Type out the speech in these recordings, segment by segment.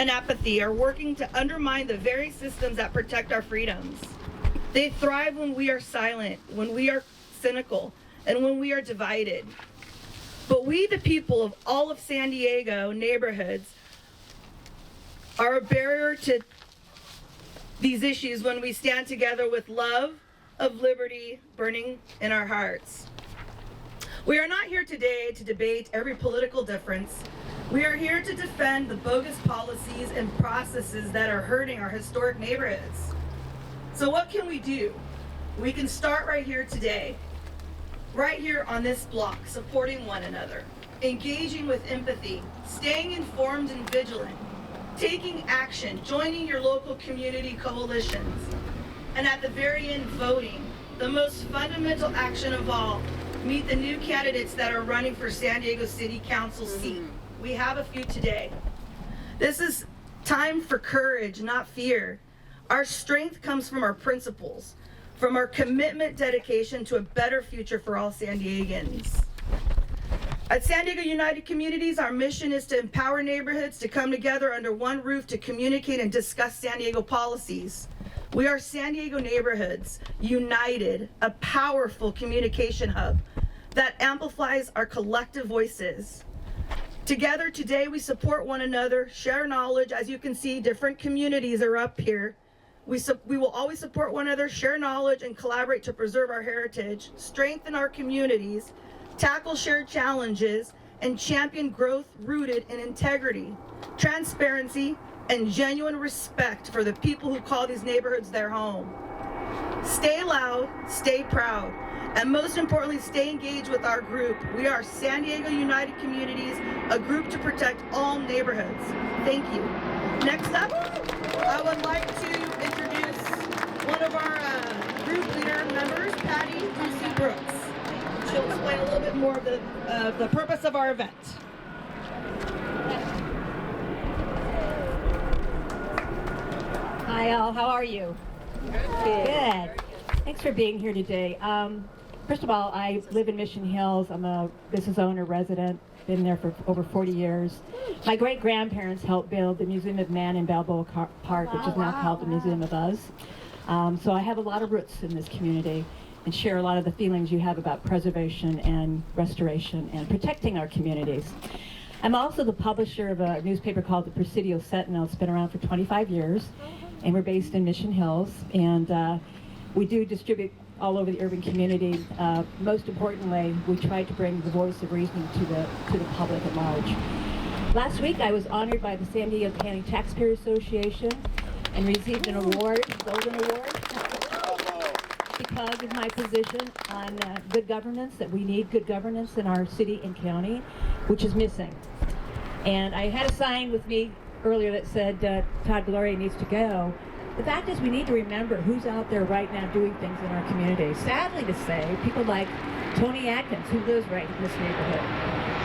and apathy are working to undermine the very systems that protect our freedoms. They thrive when we are silent, when we are cynical, and when we are divided. But we, the people of all of San Diego neighborhoods, are a barrier to these issues when we stand together with love of liberty burning in our hearts. We are not here today to debate every political difference. We are here to defend the bogus policies and processes that are hurting our historic neighborhoods. So what can we do? We can start right here today, right here on this block, supporting one another, engaging with empathy, staying informed and vigilant, taking action, joining your local community coalitions, and at the very end, voting. The most fundamental action of all, meet the new candidates that are running for San Diego City Council seat. We have a few today. This is time for courage, not fear. Our strength comes from our principles, from our commitment, dedication to a better future for all San Diegans. At San Diego United Communities, our mission is to empower neighborhoods to come together under one roof to communicate and discuss San Diego policies. We are San Diego neighborhoods, united, a powerful communication hub that amplifies our collective voices. Together today, we support one another, share knowledge. As you can see, different communities are up here. We will always support one another, share knowledge, and collaborate to preserve our heritage, strengthen our communities, tackle shared challenges, and champion growth rooted in integrity, transparency, and genuine respect for the people who call these neighborhoods their home. Stay loud, stay proud, and most importantly, stay engaged with our group. We are San Diego United Communities, a group to protect all neighborhoods. Thank you. Next up, I would like to introduce one of our group leader members, Patty Ducey Brooks. She'll explain a little bit more of the purpose of our event. Hi all, how are you? Good. Thanks for being here today. First of all, I live in Mission Hills. I'm a business owner, resident, been there for over 40 years. My great-grandparents helped build the Museum of Man in Balboa Park, which is now called the Museum of Us. So I have a lot of roots in this community and share a lot of the feelings you have about preservation and restoration and protecting our communities. I'm also the publisher of a newspaper called the Presidio Sentinel. It's been around for 25 years, and we're based in Mission Hills, and we do distribute all over the urban community. Most importantly, we try to bring the voice of reason to the public at large. Last week, I was honored by the San Diego County Taxpayer Association and received an award, Golden Award, because of my position on good governance, that we need good governance in our city and county, which is missing. And I had a sign with me earlier that said, Todd Gloria needs to go. The fact is, we need to remember who's out there right now doing things in our community. Sadly to say, people like Tony Atkins, who lives right in this neighborhood,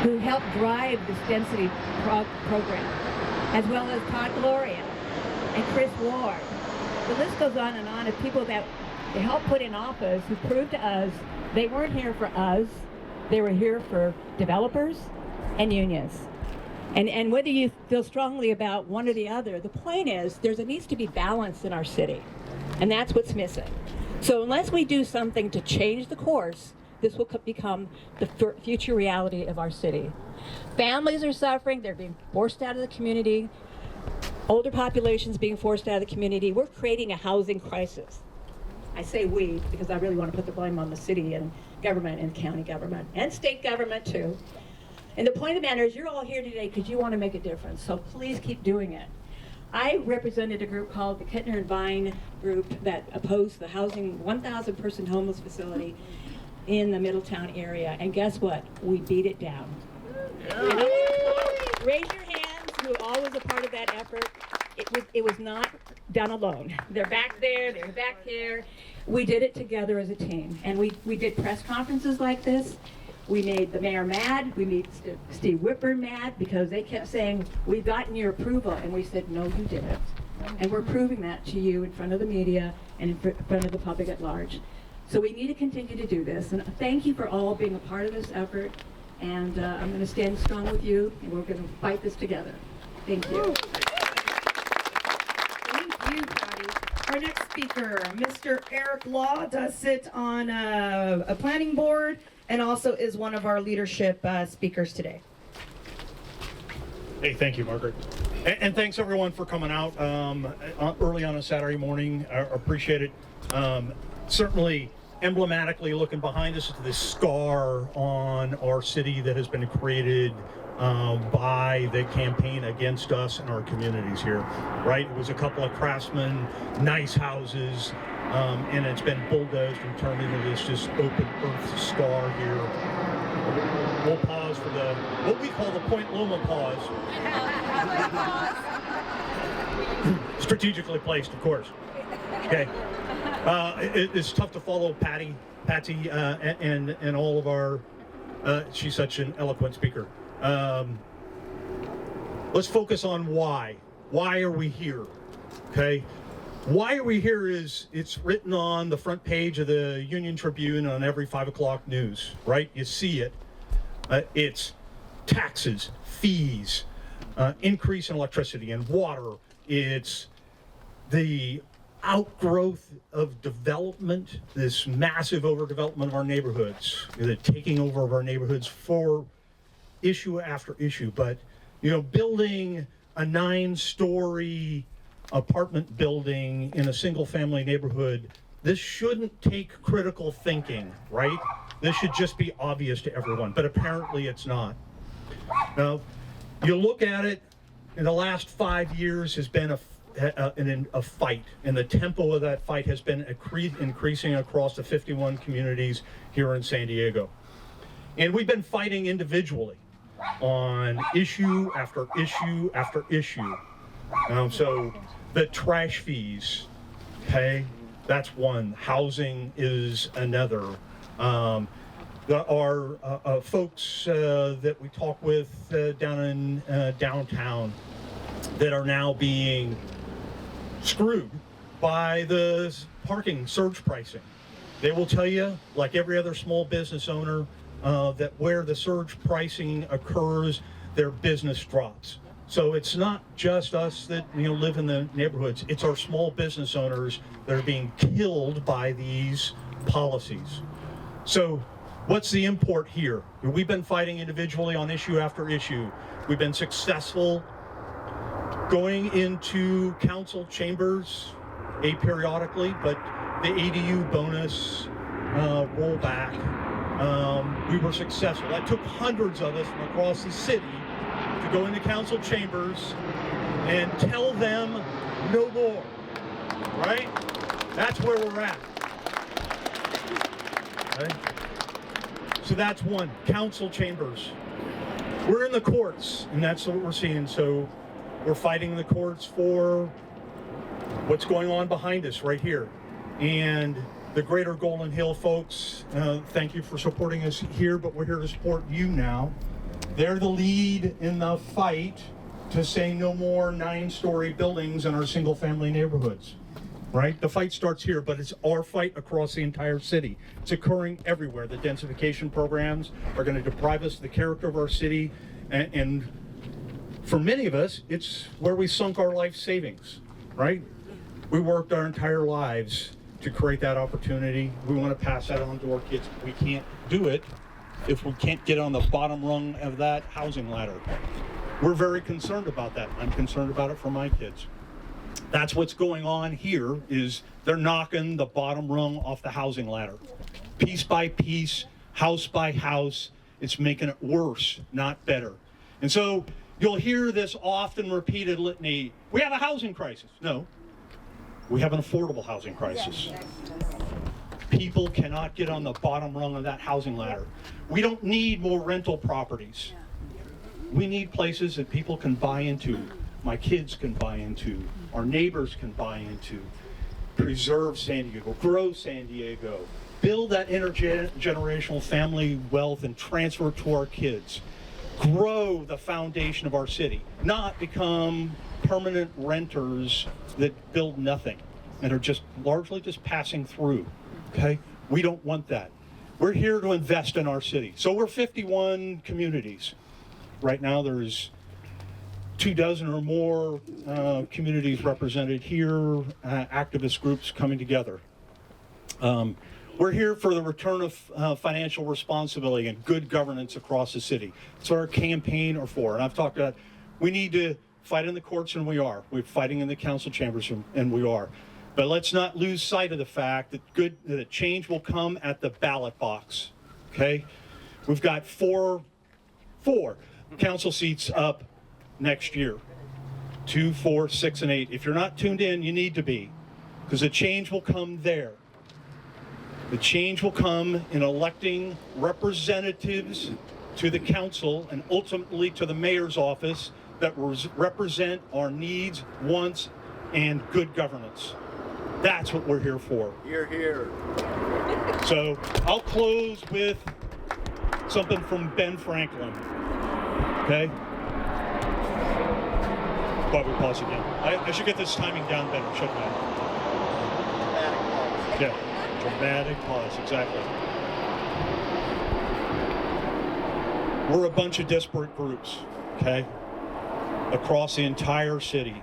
who helped drive this density program, as well as Todd Gloria and Chris Ward. The list goes on of people that they helped put in office who proved to us they weren't here for us, they were here for developers and unions. And whether you feel strongly about one or the other, the point is there needs to be balance in our city, and that's what's missing. So unless we do something to change the course, this will become the future reality of our city. Families are suffering, they're being forced out of the community, older populations being forced out of the community. We're creating a housing crisis. I say we because I really want to put the blame on the city and government and county government and state government too. And the point of the matter is you're all here today because you want to make a difference, so please keep doing it. I represented a group called the Kettner and Vine group that opposed the housing 1,000-person homeless facility in the Middletown area, and guess what? We beat it down. Raise your hands who are always a part of that effort. It was not done alone. They're back there, they're back here. We did it together as a team, and we did press conferences like this. We made the mayor mad. We made Steve Whitburn mad because they kept saying, we've gotten your approval. And we said, no, you didn't. And we're proving that to you in front of the media and in front of the public at large. So we need to continue to do this. And thank you for all being a part of this effort. And I'm going to stand strong with you, and we're going to fight this together. Thank you. Our next speaker, Mr. Eric Law, does sit on a planning board and also is one of our leadership speakers today. Hey, thank you, Margaret. And thanks everyone for coming out early on a Saturday morning. I appreciate it. Certainly emblematically looking behind us is this scar on our city that has been created by the campaign against us and our communities here, right? It was a couple of craftsmen, nice houses, and it's been bulldozed and turned into this just open earth scar here. We'll pause for what we call the Point Loma pause. Strategically placed, of course. Okay. It's tough to follow Patsy, and all of our, she's such an eloquent speaker. Let's focus on why. Why are we here? Okay. Why are we here it's written on the front page of the Union Tribune on every 5 o'clock news, right? You see it. It's taxes, fees, increase in electricity and water. It's the outgrowth of development, this massive overdevelopment of our neighborhoods, the taking over of our neighborhoods for issue after issue. But, building a 9-story apartment building in a single family neighborhood, this shouldn't take critical thinking, right? This should just be obvious to everyone, but apparently it's not. Now, you look at it, in the last 5 years has been a fight, and the tempo of that fight has been increasing across the 51 communities here in San Diego. And we've been fighting individually on issue after issue after issue. So the trash fees, okay, that's one. Housing is another. Our folks that we talk with down in downtown that are now being screwed by the parking surge pricing. They will tell you, like every other small business owner, that where the surge pricing occurs, their business drops. So it's not just us that live in the neighborhoods. It's our small business owners that are being killed by these policies. So what's the import here? We've been fighting individually on issue after issue. We've been successful going into council chambers aperiodically, but the ADU bonus rollback, we were successful. That took hundreds of us from across the city to go into council chambers and tell them no more, right? That's where we're at. Okay? So that's one, council chambers. We're in the courts, and that's what we're seeing. So we're fighting the courts for what's going on behind us right here. And the greater Golden Hill folks, thank you for supporting us here, but we're here to support you now. They're the lead in the fight to say no more 9-story buildings in our single-family neighborhoods, right? The fight starts here, but it's our fight across the entire city. It's occurring everywhere. The densification programs are going to deprive us of the character of our city, and for many of us, it's where we sunk our life savings, right? We worked our entire lives to create that opportunity. We want to pass that on to our kids. We can't do it if we can't get on the bottom rung of that housing ladder. We're very concerned about that. I'm concerned about it for my kids. That's what's going on here, is they're knocking the bottom rung off the housing ladder. Piece by piece, house by house, it's making it worse, not better. And so you'll hear this often repeated litany, we have a housing crisis. No, we have an affordable housing crisis. People cannot get on the bottom rung of that housing ladder. We don't need more rental properties. We need places that people can buy into, my kids can buy into, our neighbors can buy into. Preserve San Diego, grow San Diego, build that intergenerational family wealth and transfer it to our kids. Grow the foundation of our city, not become permanent renters that build nothing and are just largely just passing through, okay? We don't want that. We're here to invest in our city. So we're 51 communities. Right now there's 24 or more communities represented here, activist groups coming together. We're here for the return of financial responsibility and good governance across the city. That's what our campaign are for. And I've talked about, we need to fight in the courts, and we are. We're fighting in the council chambers, and we are. But let's not lose sight of the fact that change will come at the ballot box, okay? We've got four council seats up next year. 2, 4, 6, and 8. If you're not tuned in, you need to be, because the change will come there. The change will come in electing representatives to the council and ultimately to the mayor's office that represent our needs, wants, and good governance. That's what we're here for. Hear, hear. So I'll close with something from Ben Franklin. Okay? Why we pause again? I should get this timing down better, shouldn't I? Yeah, dramatic pause, exactly. We're a bunch of disparate groups, okay? Across the entire city.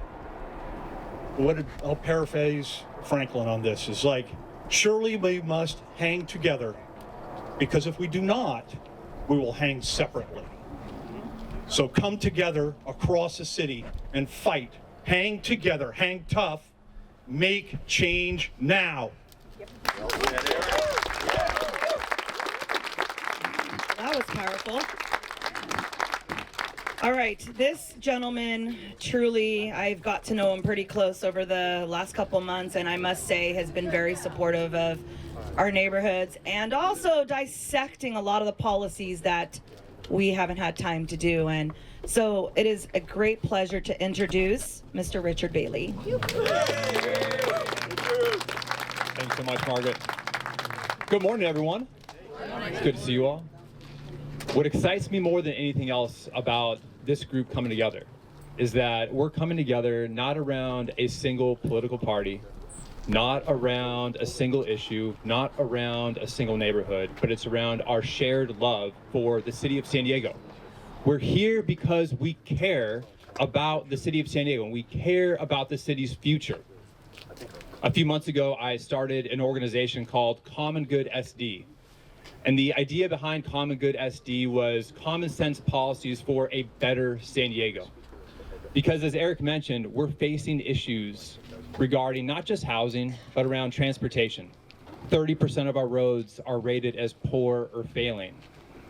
I'll paraphrase Franklin on this, is like, surely we must hang together, because if we do not, we will hang separately. So come together across the city and fight. Hang together, hang tough, make change now. That was powerful. All right, this gentleman, truly, I've got to know him pretty close over the last couple months, and I must say has been very supportive of our neighborhoods and also dissecting a lot of the policies that we haven't had time to do. And so it is a great pleasure to introduce Mr. Richard Bailey. Thanks so much, Margaret. Good morning, everyone. It's good to see you all. What excites me more than anything else about this group coming together is that we're coming together not around a single political party, not around a single issue, not around a single neighborhood, but it's around our shared love for the city of San Diego. We're here because we care about the city of San Diego and we care about the city's future. A few months ago, I started an organization called Common Good SD. And the idea behind Common Good SD was common sense policies for a better San Diego. Because as Eric mentioned, we're facing issues regarding not just housing, but around transportation. 30% of our roads are rated as poor or failing.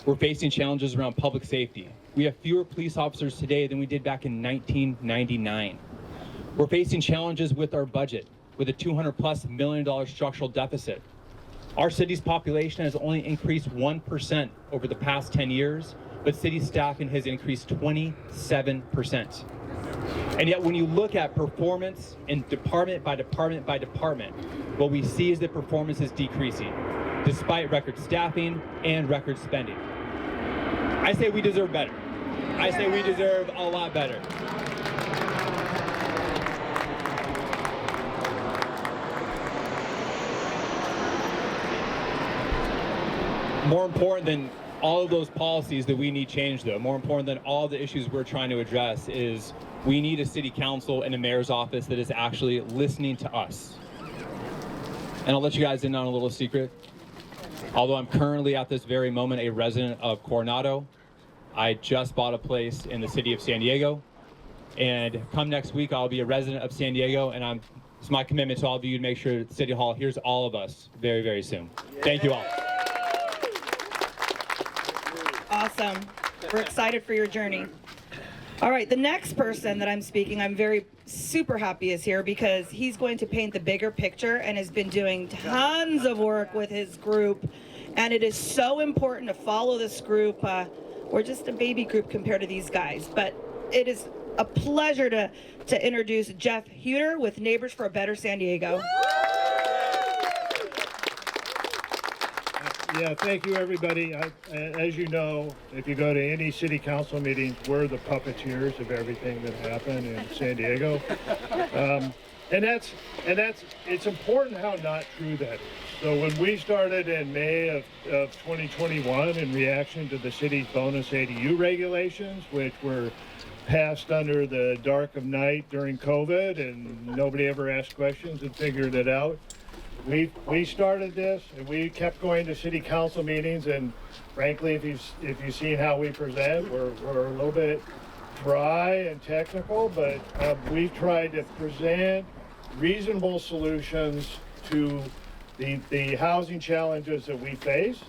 We're facing challenges around public safety. We have fewer police officers today than we did back in 1999. We're facing challenges with our budget, with a $200+ million structural deficit. Our city's population has only increased 1% over the past 10 years, but city staffing has increased 27%. And yet when you look at performance in department by department by department, what we see is that performance is decreasing, despite record staffing and record spending. I say we deserve better. I say we deserve a lot better. More important than all of those policies that we need change, though, more important than all the issues we're trying to address, is we need a city council and a mayor's office that is actually listening to us. And I'll let you guys in on a little secret. Although I'm currently at this very moment a resident of Coronado, I just bought a place in the city of San Diego. And come next week, I'll be a resident of San Diego, and it's my commitment to all of you to make sure that City Hall hears all of us very, very soon. Thank you all. Awesome. We're excited for your journey. All right, the next person that I'm speaking, I'm very super happy is here because he's going to paint the bigger picture and has been doing tons of work with his group. And it is so important to follow this group. We're just a baby group compared to these guys, but it is a pleasure to introduce Jeff Huter with Neighbors for a Better San Diego. Yeah, thank you, everybody. As you know, if you go to any city council meetings, we're the puppeteers of everything that happened in San Diego. It's important how not true that is. So when we started in May of 2021 in reaction to the city's bonus ADU regulations, which were passed under the dark of night during COVID, and nobody ever asked questions and figured it out. We started this, and we kept going to city council meetings, and frankly, if you've seen how we present, we're a little bit dry and technical, but we've tried to present reasonable solutions to the housing challenges that we face.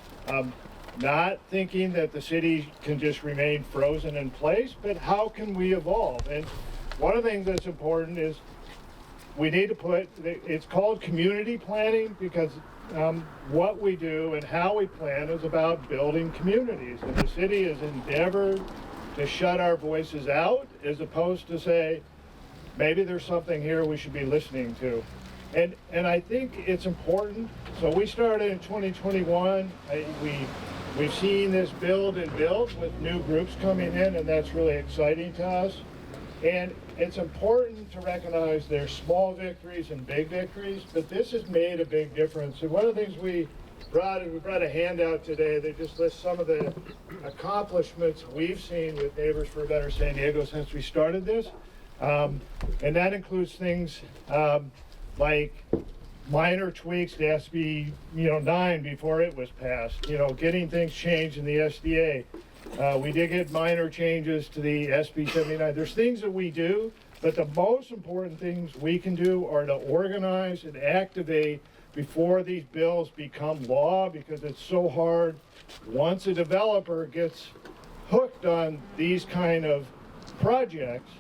Not thinking that the city can just remain frozen in place, but how can we evolve? And one of the things that's important is we need to put, it's called community planning, because what we do and how we plan is about building communities. And the city has endeavored to shut our voices out, as opposed to say, maybe there's something here we should be listening to. And I think it's important. So we started in 2021. We've seen this build and build with new groups coming in, and that's really exciting to us. And it's important to recognize there's small victories and big victories, but this has made a big difference. And one of the things we brought a handout today that just lists some of the accomplishments we've seen with Neighbors for a Better San Diego since we started this. And that includes things like minor tweaks to SB 9 before it was passed, getting things changed in the SDA. We did get minor changes to the SB 79. There's things that we do, but the most important things we can do are to organize and activate before these bills become law, because it's so hard once a developer gets hooked on these kind of projects.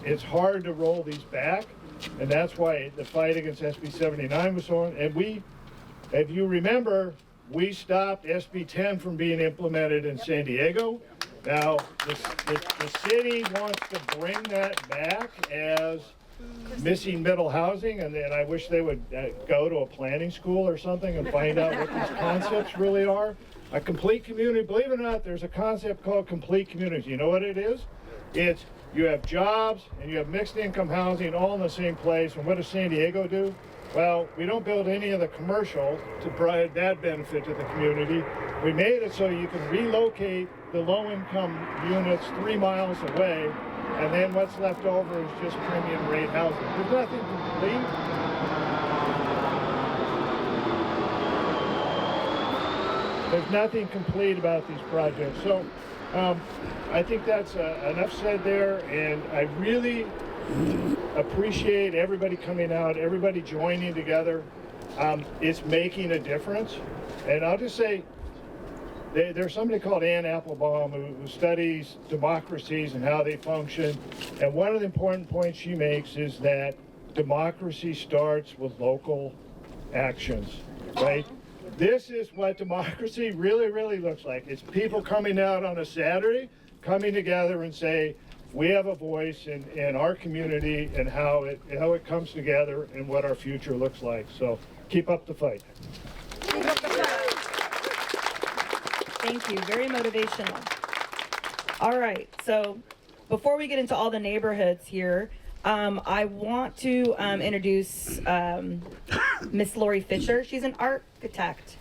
It's hard to roll these back. And that's why the fight against SB 79 was so on. And if you remember, we stopped SB 10 from being implemented in San Diego. Now, the city wants to bring that back as missing middle housing, and then I wish they would go to a planning school or something and find out what these concepts really are. A complete community, believe it or not, there's a concept called complete communities. You know what it is? It's you have jobs and you have mixed income housing all in the same place. And what does San Diego do? Well, we don't build any of the commercial to provide that benefit to the community. We made it so you can relocate the low-income units 3 miles away, and then what's left over is just premium rate housing. There's nothing complete. There's nothing complete about these projects. So I think that's enough said there, and I really appreciate everybody coming out, everybody joining together. It's making a difference. And I'll just say, there's somebody called Ann Applebaum who studies democracies and how they function. And one of the important points she makes is that democracy starts with local actions, right? This is what democracy really, really looks like. It's people coming out on a Saturday, coming together and say, we have a voice in our community and how it comes together and what our future looks like. So keep up the fight. Thank you. Very motivational. All right. So before we get into all the neighborhoods here, I want to introduce Miss Lori Fisher. She's an architect.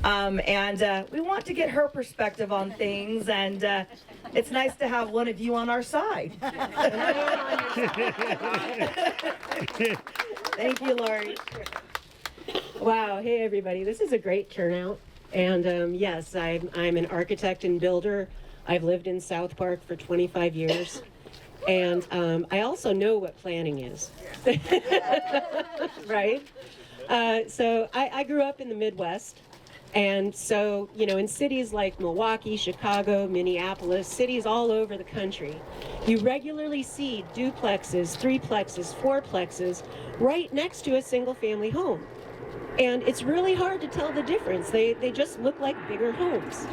And we want to get her perspective on things, and it's nice to have one of you on our side. Thank you, Lori. Wow, hey everybody, this is a great turnout. And yes, I'm an architect and builder. I've lived in South Park for 25 years. And I also know what planning is, right? So I grew up in the Midwest. And so, in cities like Milwaukee, Chicago, Minneapolis, cities all over the country, you regularly see duplexes, threeplexes, fourplexes right next to a single family home. And it's really hard to tell the difference. They just look like bigger homes,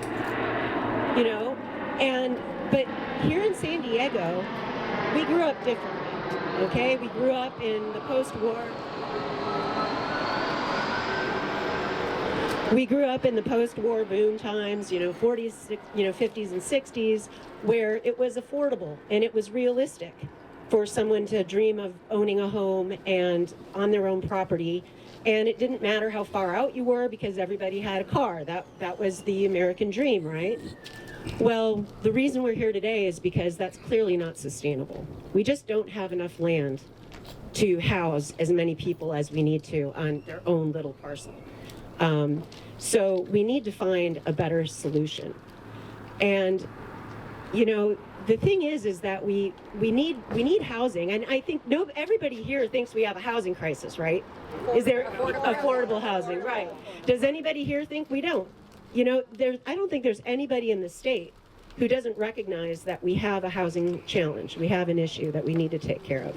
but here in San Diego, we grew up differently, okay? We grew up in the post-war. We grew up in the post-war boom times, 40s, 50s and 60s, where it was affordable and it was realistic for someone to dream of owning a home and on their own property and it didn't matter how far out you were because everybody had a car. That was the American dream, right? Well, the reason we're here today is because that's clearly not sustainable. We just don't have enough land to house as many people as we need to on their own little parcel. So we need to find a better solution. And, you know, the thing is that we need housing, and I think everybody here thinks we have a housing crisis, right? Is there affordable housing, right? Does anybody here think we don't? You know, I don't think there's anybody in the state who doesn't recognize that we have a housing challenge. We have an issue that we need to take care of.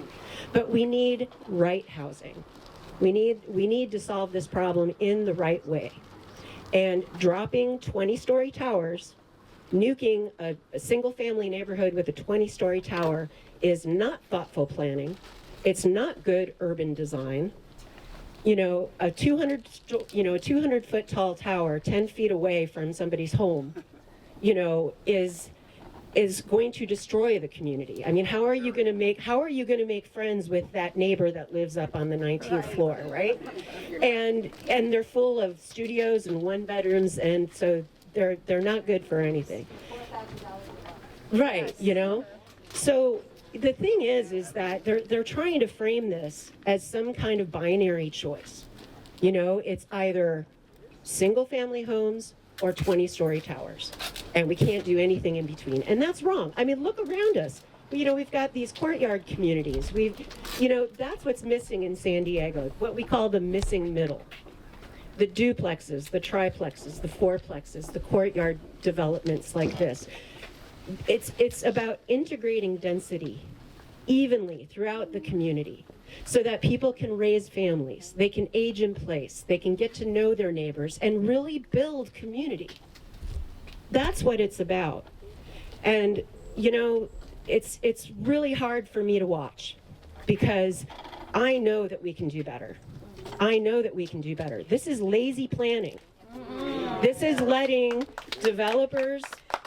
But we need right housing. We need to solve this problem in the right way. And dropping 20-story towers, nuking a single-family neighborhood with a 20-story tower is not thoughtful planning. It's not good urban design. You know, a 200-foot tall tower 10 feet away from somebody's home, you know, is going to destroy the community. I mean, how are you going to make friends with that neighbor that lives up on the 19th floor, right? And they're full of studios and one bedrooms, and so they're not good for anything. Right, you know? So the thing is that they're trying to frame this as some kind of binary choice. You know, it's either single family homes or 20-story towers. And we can't do anything in between. And that's wrong. I mean, look around us. You know, we've got these courtyard communities. That's what's missing in San Diego, what we call the missing middle. The duplexes, the triplexes, the fourplexes, the courtyard developments like this. It's about integrating density evenly throughout the community so that people can raise families, they can age in place, they can get to know their neighbors and really build community. That's what it's about. And, you know, it's really hard for me to watch because I know that we can do better. I know that we can do better. This is lazy planning. This is letting developers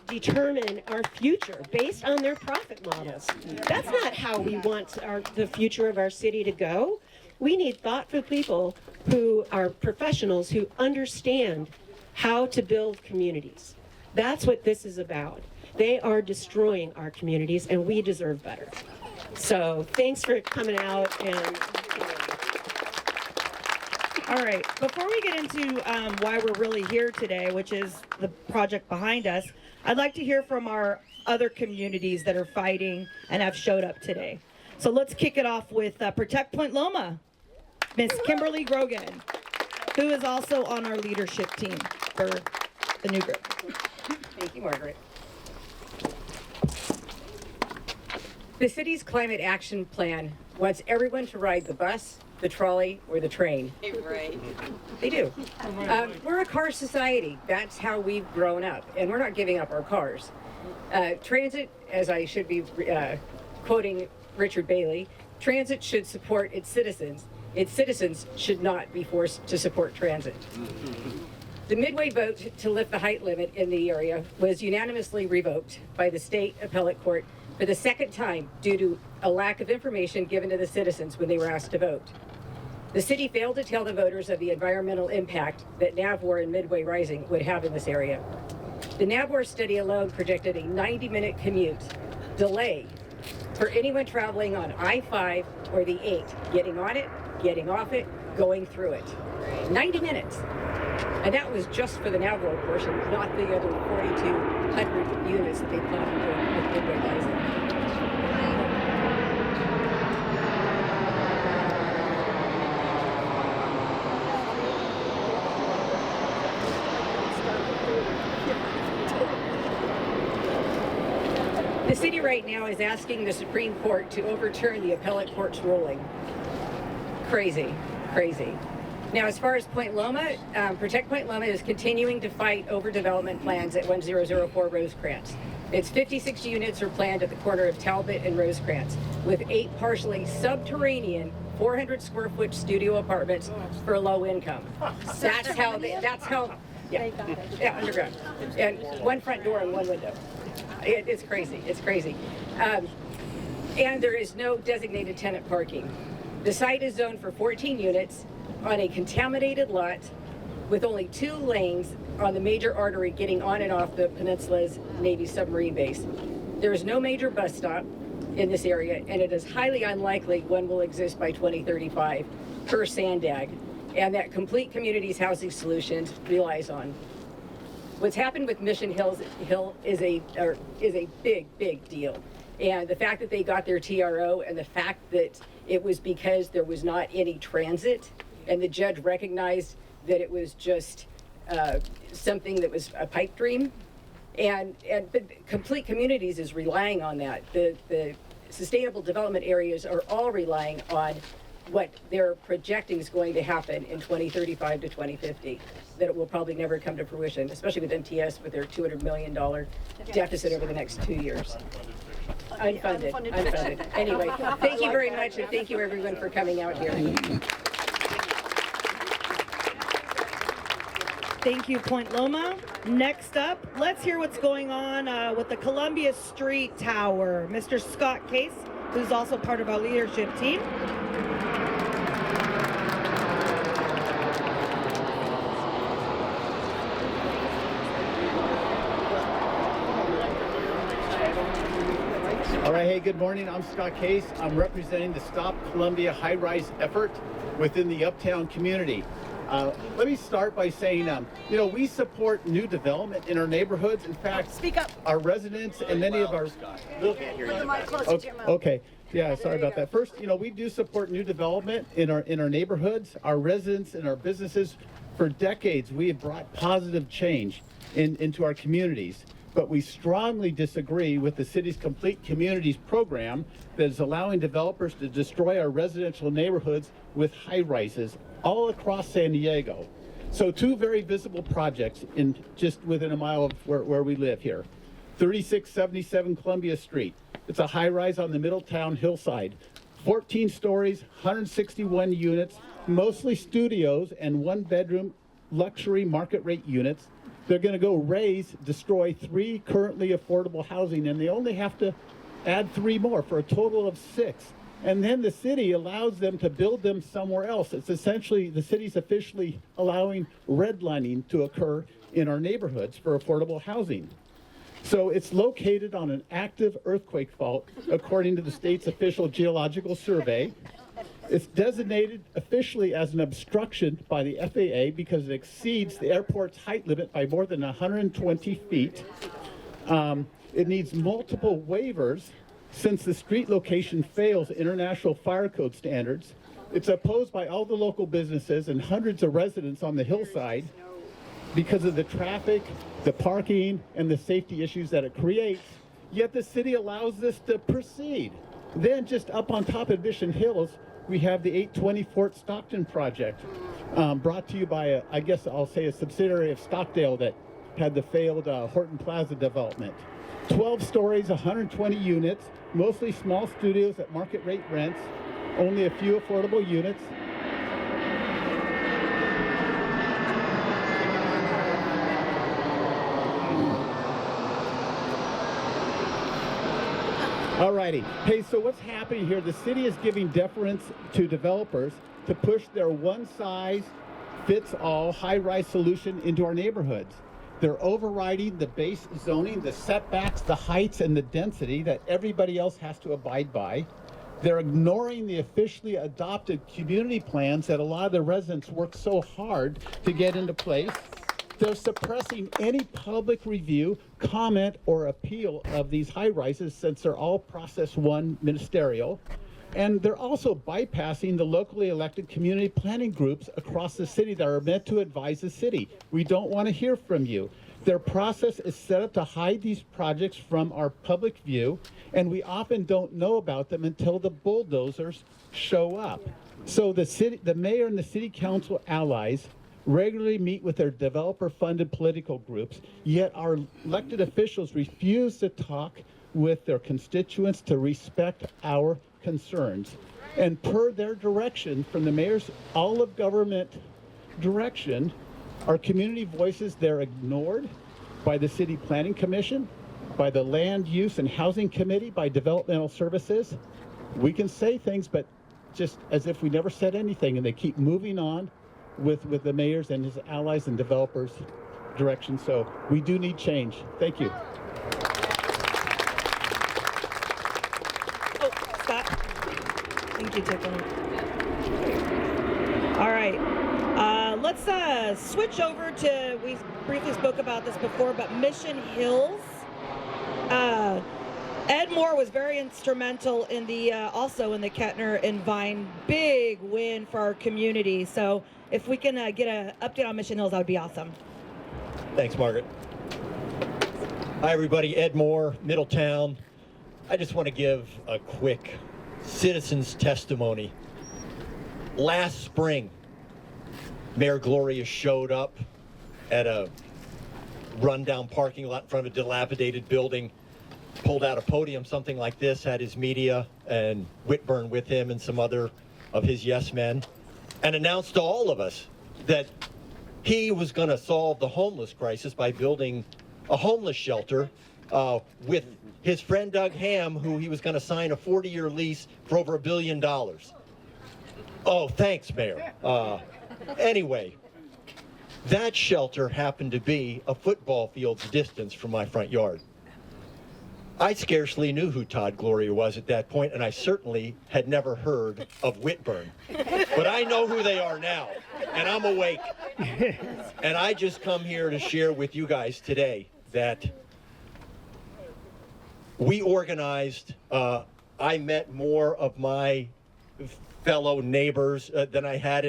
determine our future based on their profit models. That's not how we want the future of our city to go. We need thoughtful people who are professionals who understand how to build communities. That's what this is about. They are destroying our communities, and we deserve better. So thanks for coming out. And All right, before we get into why we're really here today, which is the project behind us, I'd like to hear from our other communities that are fighting and have showed up today. So let's kick it off with Protect Point Loma, Miss Kimberly Grogan, who is also on our leadership team for the new group. Thank you, Margaret. The city's climate action plan wants everyone to ride the bus, the trolley, or the train. Right. They do. We're a car society. That's how we've grown up, and we're not giving up our cars. Transit, as I should be quoting Richard Bailey, transit should support its citizens. Its citizens should not be forced to support transit. The Midway vote to lift the height limit in the area was unanimously revoked by the state appellate court for the second time due to a lack of information given to the citizens when they were asked to vote. The city failed to tell the voters of the environmental impact that Navwar and Midway Rising would have in this area. The Navwar study alone projected a 90-minute commute delay for anyone traveling on I-5 or the 8, getting on it, getting off it, going through it. 90 minutes. And that was just for the Navwar portion, not the other 4,200 units that they plan on doing with Midway Rising. The city right now is asking the Supreme Court to overturn the appellate court's ruling. Crazy, crazy. Now, as far as Point Loma, Protect Point Loma is continuing to fight overdevelopment plans at 1004 Rosecrans. Its 56 units are planned at the corner of Talbot and Rosecrans, with 8 partially subterranean 400 square foot studio apartments for low income. That's how, yeah, underground. And one front door and one window. It's crazy, it's crazy. And there is no designated tenant parking. The site is zoned for 14 units. on a contaminated lot with only 2 lanes on the major artery getting on and off the Peninsula's Navy submarine base. There is no major bus stop in this area, and it is highly unlikely one will exist by 2035 per SANDAG, and that Complete Communities Housing Solutions relies on. What's happened with Mission Hill is a big deal. And the fact that they got their TRO and the fact that it was because there was not any transit and the judge recognized that it was just something that was a pipe dream. But Complete Communities is relying on that. The sustainable development areas are all relying on what they're projecting is going to happen in 2035 to 2050, that it will probably never come to fruition, especially with MTS with their $200 million deficit over the next 2 years. Unfunded. Anyway, thank you very much, and thank you everyone for coming out here. Thank you, Point Loma. Next up, let's hear what's going on with the Columbia Street Tower. Mr. Scott Case, who's also part of our leadership team. All right, hey, good morning. I'm Scott Case. I'm representing the Stop Columbia high-rise effort within the Uptown community. Let me start by saying, we support new development in our neighborhoods. In fact, Speak up. our residents and many of our... Okay, yeah, sorry about that. First, we do support new development in our neighborhoods, our residents and our businesses. For decades, we have brought positive change into our communities. But we strongly disagree with the city's Complete Communities program that is allowing developers to destroy our residential neighborhoods with high-rises all across San Diego. So 2 very visible projects in just within a mile of where we live here. 3677 Columbia Street. It's a high-rise on the Middletown hillside. 14 stories, 161 units, mostly studios and 1-bedroom luxury market rate units. They're going to go destroy 3 currently affordable housing, and they only have to add 3 more for a total of 6. And then the city allows them to build them somewhere else. It's essentially, the city's officially allowing redlining to occur in our neighborhoods for affordable housing. So it's located on an active earthquake fault, according to the state's official geological survey. It's designated officially as an obstruction by the FAA because it exceeds the airport's height limit by more than 120 feet. It needs multiple waivers since the street location fails international fire code standards. It's opposed by all the local businesses and hundreds of residents on the hillside because of the traffic, the parking, and the safety issues that it creates. Yet the city allows this to proceed. Then just up on top of Mission Hills, we have the 820 Fort Stockton project, brought to you by, I guess I'll say, a subsidiary of Stockdale that had the failed Horton Plaza development. 12 stories, 120 units, mostly small studios at market rate rents, only a few affordable units. Alrighty. Hey, so what's happening here? The city is giving deference to developers to push their one-size-fits-all high-rise solution into our neighborhoods. They're overriding the base zoning, the setbacks, the heights, and the density that everybody else has to abide by. They're ignoring the officially adopted community plans that a lot of the residents work so hard to get into place. They're suppressing any public review, comment, or appeal of these high-rises since they're all Process 1 ministerial. And they're also bypassing the locally elected community planning groups across the city that are meant to advise the city. We don't want to hear from you. Their process is set up to hide these projects from our public view, and we often don't know about them until the bulldozers show up. So the mayor and the city council allies regularly meet with their developer-funded political groups, yet our elected officials refuse to talk with their constituents to respect our concerns. And per their direction from the mayor's all of government direction, our community voices, they're ignored by the City Planning Commission, by the Land Use and Housing Committee, by Developmental Services. We can say things, but just as if we never said anything, and they keep moving on with the mayor's and his allies and developers' direction. So we do need change. Thank you. Oh, stop. Thank you, Tiffany. All right. Let's switch over to, we briefly spoke about this before, but Mission Hills. Ed Moore was very instrumental in the also in the Kettner and Vine big win for our community. So if we can get an update on Mission Hills, that would be awesome. Thanks, Margaret. Hi, everybody. Ed Moore, Middletown. I just want to give a quick citizen's testimony. Last spring, Mayor Gloria showed up at a rundown parking lot in front of a dilapidated building, pulled out a podium, something like this, had his media and Whitburn with him and some other of his yes men, and announced to all of us that he was going to solve the homeless crisis by building a homeless shelter with his friend Doug Ham, who he was going to sign a 40-year lease for over $1 billion. Oh, thanks, Mayor. Anyway, that shelter happened to be a football field's distance from my front yard. I scarcely knew who Todd Gloria was at that point, and I certainly had never heard of Whitburn. But I know who they are now, and I'm awake. And I just come here to share with you guys today that we organized, I met more of my fellow neighbors than I had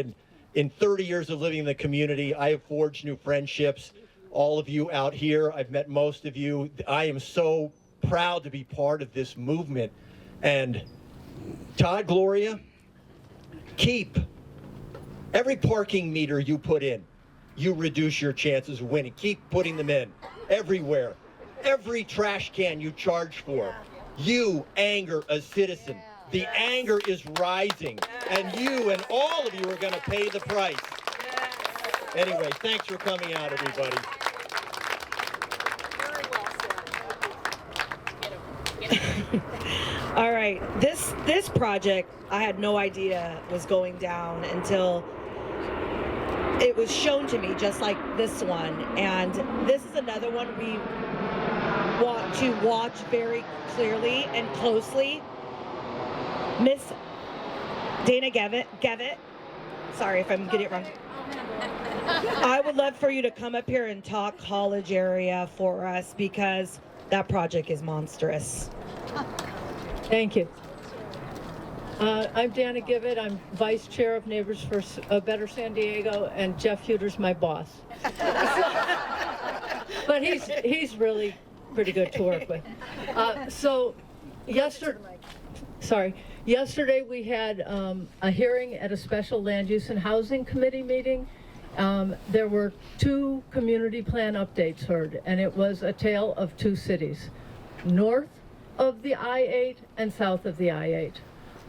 in 30 years of living in the community. I have forged new friendships. All of you out here, I've met most of you. I am so proud to be part of this movement. And Todd Gloria, keep every parking meter you put in, you reduce your chances of winning. Keep putting them in everywhere. Every trash can you charge for, you anger a citizen. The anger is rising, and you and all of you are going to pay the price. Anyway, thanks for coming out, everybody. All right, this project I had no idea was going down until it was shown to me, just like this one. And this is another one we want to watch very clearly and closely. Miss Dana Gevitt, sorry if I'm getting it wrong. I would love for you to come up here and talk college area for us, because that project is monstrous. Thank you. I'm Dana Gibbett. I'm Vice Chair of Neighbors for a Better San Diego, and Jeff Huter's my boss. But he's really pretty good to work with. Yesterday we had a hearing at a special Land Use and Housing Committee meeting. There were 2 community plan updates heard, and it was a tale of 2 cities, north of the I-8 and south of the I-8.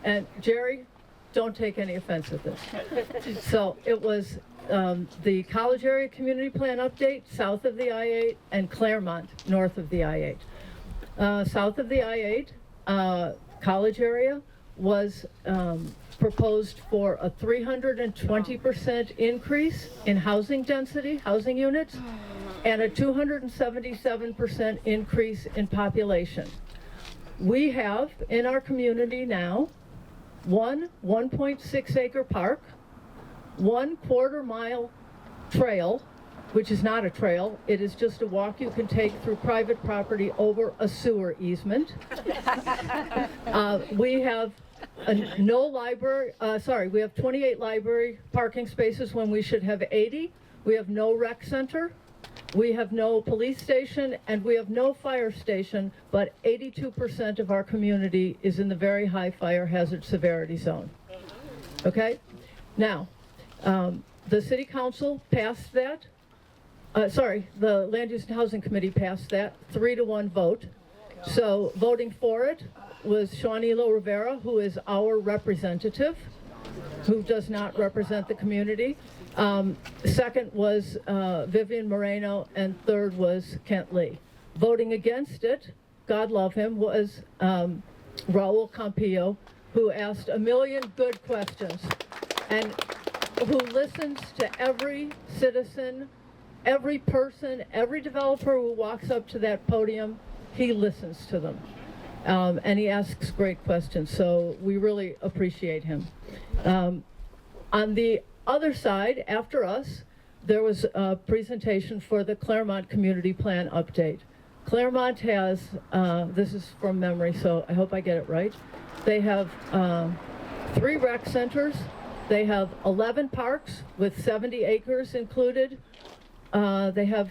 And Jerry, don't take any offense at this. So it was the College Area Community Plan update south of the I-8 and Claremont north of the I-8. South of the I-8, College Area was proposed for a 320% increase in housing density, housing units, and a 277% increase in population. We have in our community now 1.6 acre park, 1/4 mile trail, which is not a trail, it is just a walk you can take through private property over a sewer easement. We have we have 28 library parking spaces when we should have 80. We have no rec center. We have no police station, and we have no fire station, but 82% of our community is in the very high fire hazard severity zone. Okay? Now, the City Council passed that. The Land Use and Housing Committee passed that, 3-1 vote. So voting for it was Shawnilo Rivera, who is our representative, who does not represent the community. Second was Vivian Moreno, and third was Kent Lee. Voting against it, God love him, was Raul Campillo, who asked a million good questions and who listens to every citizen, every person, every developer who walks up to that podium. He listens to them. And he asks great questions, so we really appreciate him. On the other side, after us, there was a presentation for the Claremont Community Plan update. Claremont has, this is from memory, so I hope I get it right. They have 3 rec centers. They have 11 parks with 70 acres included. They have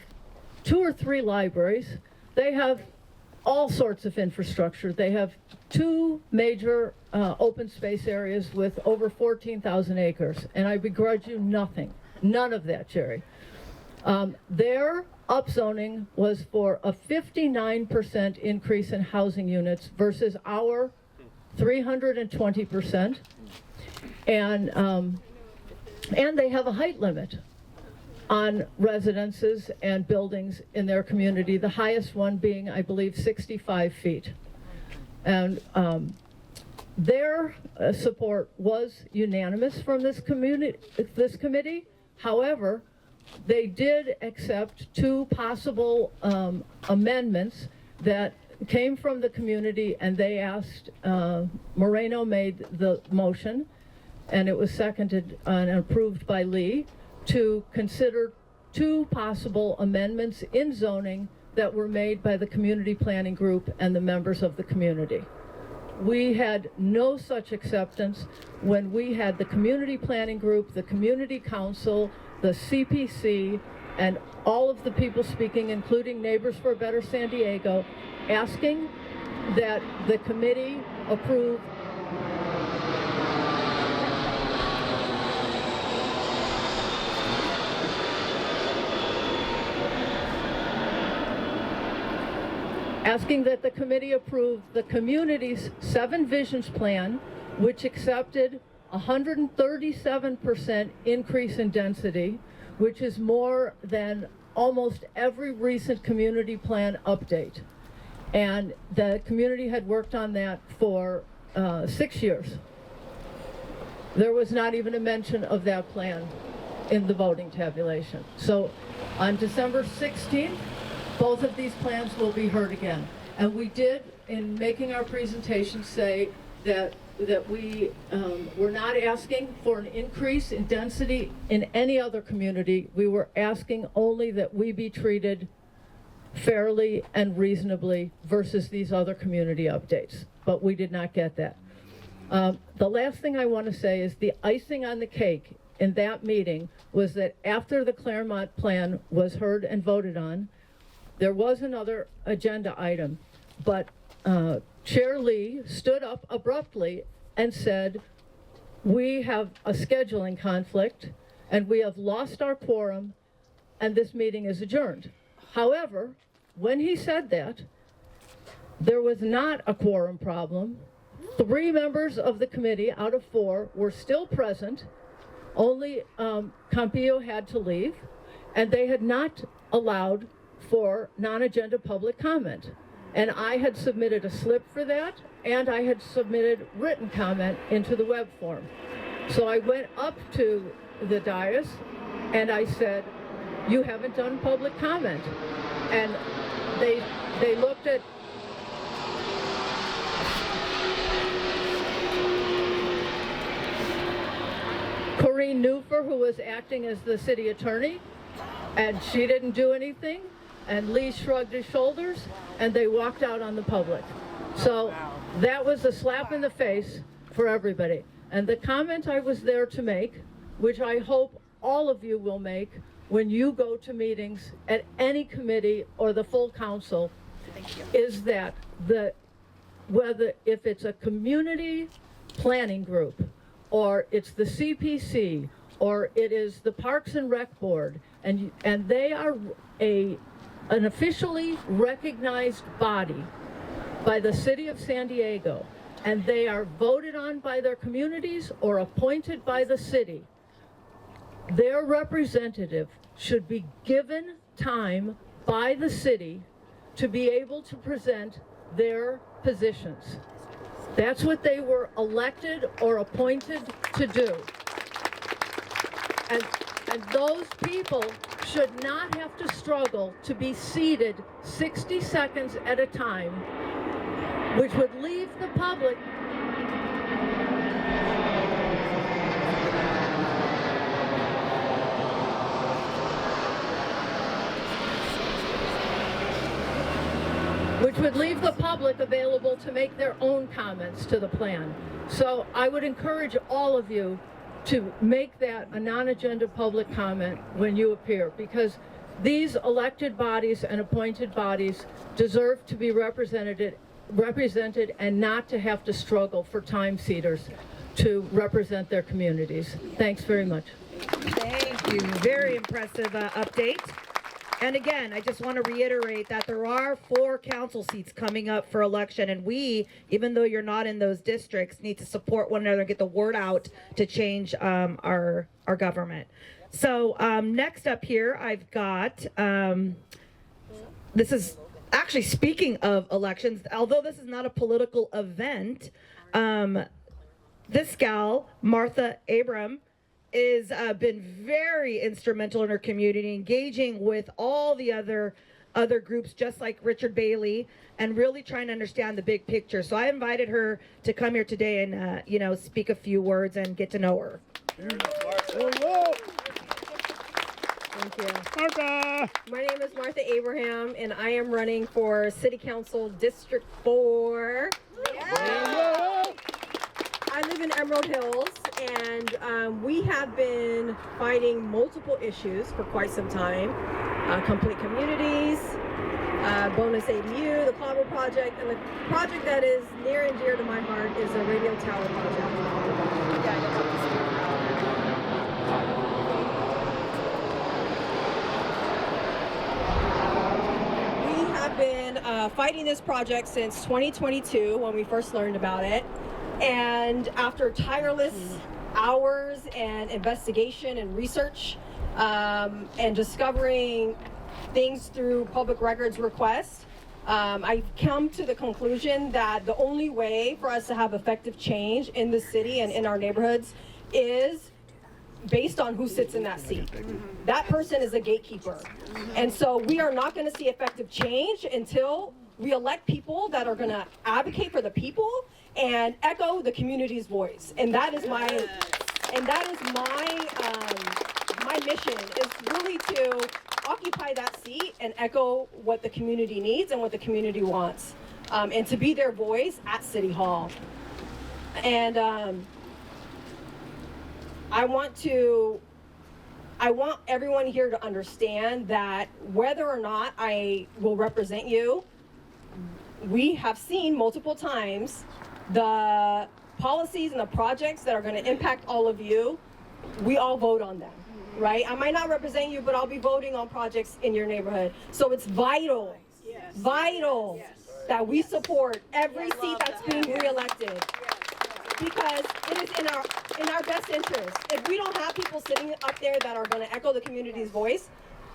2 or 3 libraries. They have all sorts of infrastructure. They have 2 major open space areas with over 14,000 acres. And I begrudge you nothing. None of that, Jerry. Their upzoning was for a 59% increase in housing units versus our 320%. And they have a height limit on residences and buildings in their community, the highest one being, I believe, 65 feet. And their support was unanimous from this committee. However, they did accept 2 possible amendments that came from the community, and they asked, Moreno made the motion, and it was seconded and approved by Lee, to consider 2 possible amendments in zoning that were made by the community planning group and the members of the community. We had no such acceptance when we had the community planning group, the community council, the CPC, and all of the people speaking, including Neighbors for a Better San Diego, asking that the committee approve the community's 7 visions plan, which accepted 137% increase in density, which is more than almost every recent community plan update. And the community had worked on that for 6 years. There was not even a mention of that plan in the voting tabulation. So on December 16th, both of these plans will be heard again. And we did, in making our presentation, say that we were not asking for an increase in density in any other community. We were asking only that we be treated fairly and reasonably versus these other community updates. But we did not get that. The last thing I want to say is the icing on the cake in that meeting was that after the Claremont plan was heard and voted on, there was another agenda item, but Chair Lee stood up abruptly and said, we have a scheduling conflict and we have lost our quorum and this meeting is adjourned. However, when he said that, there was not a quorum problem. 3 members of the committee out of 4 were still present. Only Campillo had to leave, and they had not allowed for non-agenda public comment. And I had submitted a slip for that, and I had submitted written comment into the web form. So I went up to the dais and I said, you haven't done public comment. And they looked at Corinne Newfer, who was acting as the city attorney, and she didn't do anything. And Lee shrugged his shoulders, and they walked out on the public. So that was a slap in the face for everybody. And the comment I was there to make, which I hope all of you will make when you go to meetings at any committee or the full council, is that if it's a community planning group, or it's the CPC, or it is the Parks and Rec Board, and they are an officially recognized body by the city of San Diego, and they are voted on by their communities or appointed by the city, their representative should be given time by the city to be able to present their positions. That's what they were elected or appointed to do. And those people should not have to struggle to be seated 60 seconds at a time, which would leave the public available to make their own comments to the plan. So I would encourage all of you to make that a non-agenda public comment when you appear, because these elected bodies and appointed bodies deserve to be represented and not to have to struggle for time seaters to represent their communities. Thanks very much. Thank you. Very impressive update. And again, I just want to reiterate that there are 4 council seats coming up for election, and we, even though you're not in those districts, need to support one another and get the word out to change our government. So next up here, I've got, this is actually speaking of elections, although this is not a political event, this gal, Martha Abram, is been very instrumental in her community, engaging with all the other groups, just like Richard Bailey, and really trying to understand the big picture. So I invited her to come here today and speak a few words and get to know her. Thank you. Martha. My name is Martha Abraham, and I am running for City Council District 4. Yeah. I live in Emerald Hills, and we have been fighting multiple issues for quite some time. Complete communities, bonus ADU, the Clobber Project, and the project that is near and dear to my heart is the Radio Tower Project. We have been fighting this project since 2022 when we first learned about it. And after tireless hours and investigation and research and discovering things through public records requests, I've come to the conclusion that the only way for us to have effective change in the city and in our neighborhoods is based on who sits in that seat. That person is a gatekeeper. And so we are not going to see effective change until we elect people that are going to advocate for the people and echo the community's voice. And that is my my mission, is really to occupy that seat and echo what the community needs and what the community wants, and to be their voice at City Hall. And I want everyone here to understand that whether or not I will represent you, we have seen multiple times the policies and the projects that are going to impact all of you. We all vote on them, right? I might not represent you, but I'll be voting on projects in your neighborhood. So it's vital that we support every seat that's being reelected, because it is in our best interest. If we don't have people sitting up there that are going to echo the community's voice,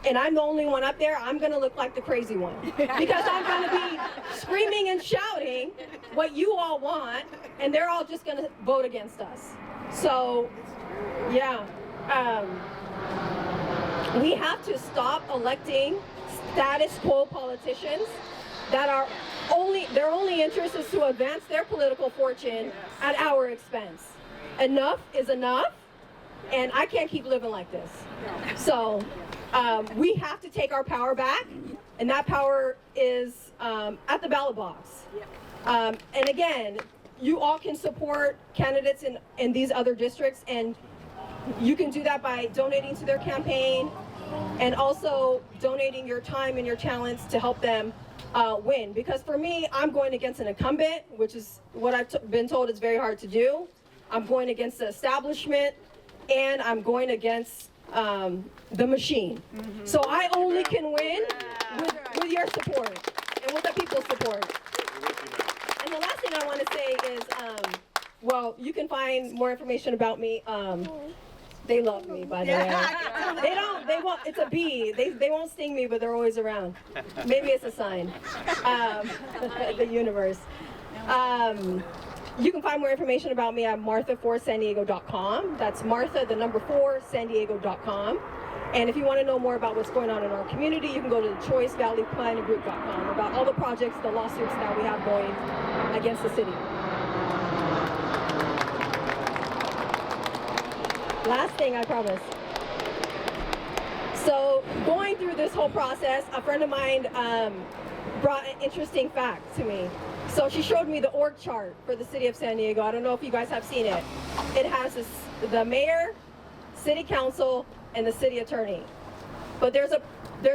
and I'm the only one up there, I'm going to look like the crazy one, because I'm going to be screaming and shouting what you all want, and they're all just going to vote against us. So, yeah, we have to stop electing status quo politicians that are their only interest is to advance their political fortune at our expense. Enough is enough, and I can't keep living like this. So we have to take our power back, and that power is at the ballot box. And again, you all can support candidates in these other districts, and you can do that by donating to their campaign and also donating your time and your talents to help them win. Because for me, I'm going against an incumbent, which is what I've been told is very hard to do. I'm going against the establishment, and I'm going against the machine. So I only can win with your support and with the people's support. And the last thing I want to say is, well, you can find more information about me. They love me, by the way. They won't, it's a bee. They won't sting me, but they're always around. Maybe it's a sign. The universe. You can find more information about me at martha4sandiego.com. That's Martha, the number 4, sandiego.com. And if you want to know more about what's going on in our community, you can go to the choicevalleyplanningroup.com about all the projects, the lawsuits that we have going against the city. Last thing, I promise. So going through this whole process, a friend of mine brought an interesting fact to me. So she showed me the org chart for the city of San Diego. I don't know if you guys have seen it. It has the mayor, city council, and the city attorney. But there's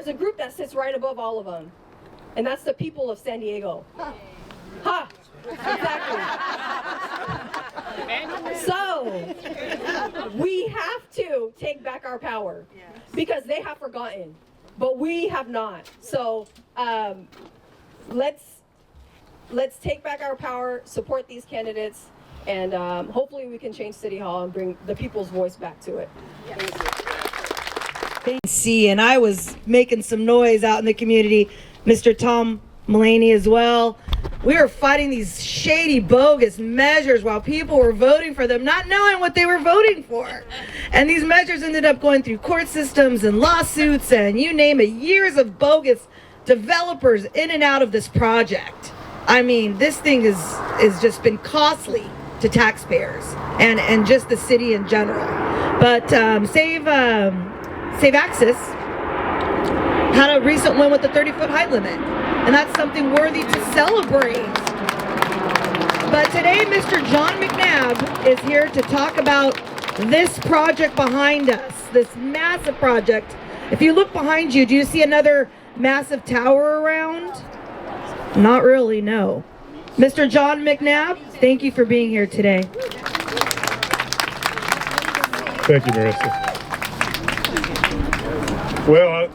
a group that sits right above all of them, and that's the people of San Diego. Ha! Exactly. So we have to take back our power because they have forgotten, but we have not. So let's take back our power, support these candidates, and hopefully we can change City Hall and bring the people's voice back to it. See, and I was making some noise out in the community. Mr. Tom Mulaney as well. We were fighting these shady, bogus measures while people were voting for them, not knowing what they were voting for. And these measures ended up going through court systems and lawsuits and you name it, years of bogus developers in and out of this project. I mean, this thing is just been costly to taxpayers and just the city in general. But Save Access had a recent win with the 30-foot height limit, and that's something worthy to celebrate. But today, Mr. John McNabb is here to talk about this project behind us, this massive project. If you look behind you, do you see another massive tower around? Not really, no. Mr. John McNabb, thank you for being here today. Thank you, Marissa. Well,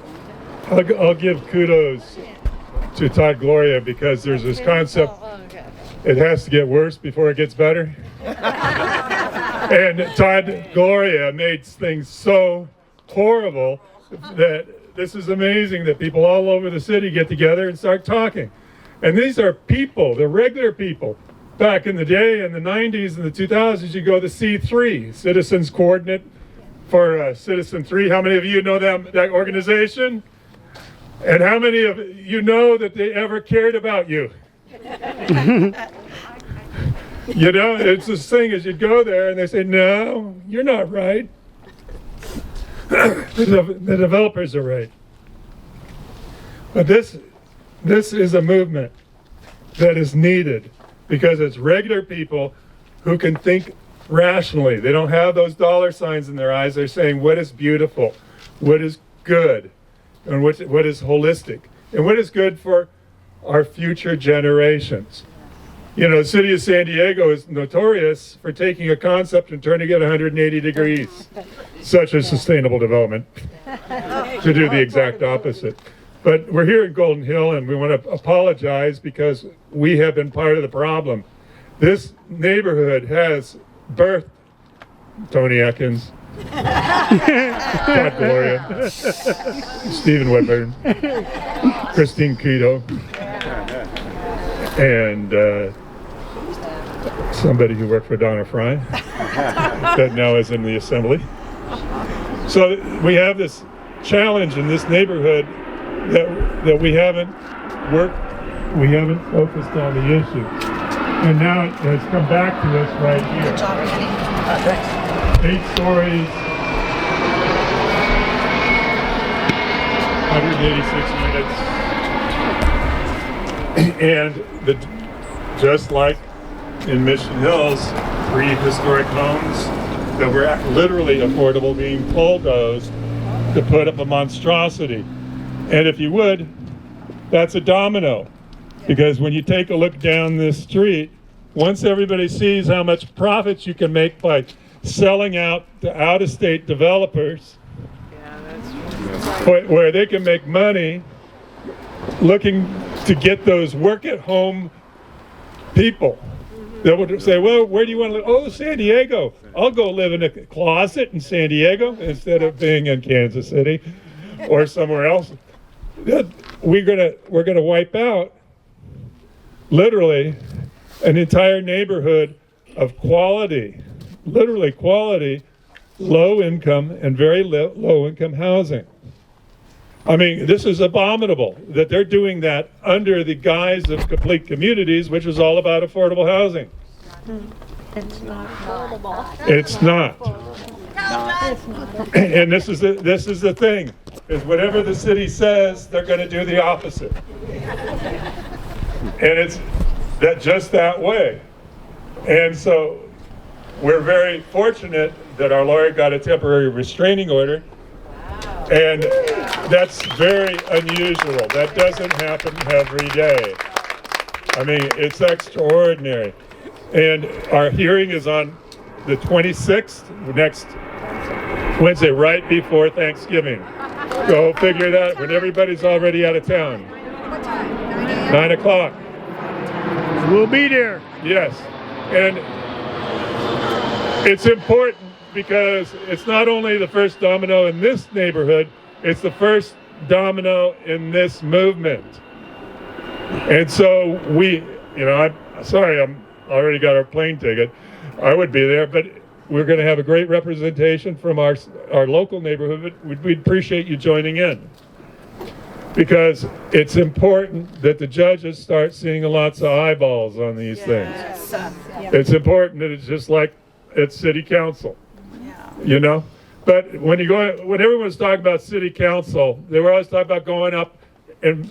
I'll give kudos to Todd Gloria because there's this concept, it has to get worse before it gets better. And Todd Gloria made things so horrible that this is amazing that people all over the city get together and start talking. And these are people, they're regular people. Back in the day, in the 90s and the 2000s, you go to C3, Citizens Coordinate for Citizen 3. How many of you know that organization? And how many of you know that they ever cared about you? You know, it's this thing as you go there and they say, no, you're not right. The developers are right. But this is a movement that is needed because it's regular people who can think rationally. They don't have those dollar signs in their eyes. They're saying what is beautiful, what is good, and what is holistic, and what is good for our future generations. You know, the city of San Diego is notorious for taking a concept and turning it 180 degrees, such as sustainable development, to do the exact opposite. But we're here in Golden Hill and we want to apologize because we have been part of the problem. This neighborhood has birthed Tony Atkins, Todd Gloria, Stephen Whitburn, Christine Quito, and somebody who worked for Donna Fry that now is in the assembly. So we have this challenge in this neighborhood that we haven't focused on the issue. And now it has come back to us right here. Good job, Kenny. 8 stories, 186 units. And just like in Mission Hills, 3 historic homes that were literally affordable being bulldozed to put up a monstrosity. And if you would, that's a domino. Because when you take a look down this street, once everybody sees how much profits you can make by selling out to out-of-state developers, where they can make money looking to get those work-at-home people that would say, well, where do you want to live? Oh, San Diego. I'll go live in a closet in San Diego instead of being in Kansas City or somewhere else. We're gonna wipe out literally an entire neighborhood of quality, literally quality, low income and very low income housing. I mean, this is abominable that they're doing that under the guise of complete communities, which is all about affordable housing. It's not affordable. It's not. And this is the thing, is whatever the city says, they're going to do the opposite. And it's just that way. And so we're very fortunate that our lawyer got a temporary restraining order. And that's very unusual. That doesn't happen every day. I mean, it's extraordinary. And our hearing is on the 26th, next Wednesday, right before Thanksgiving. Go figure it out when everybody's already out of town. 9 o'clock. We'll be there. Yes. And it's important because it's not only the first domino in this neighborhood, it's the first domino in this movement. And so I'm sorry, I'm already got our plane ticket. I would be there, but we're going to have a great representation from our local neighborhood. We'd appreciate you joining in, because it's important that the judges start seeing lots of eyeballs on these things. It's important that it's just like at city council, you know? But when everyone's talking about city council, they were always talking about going up in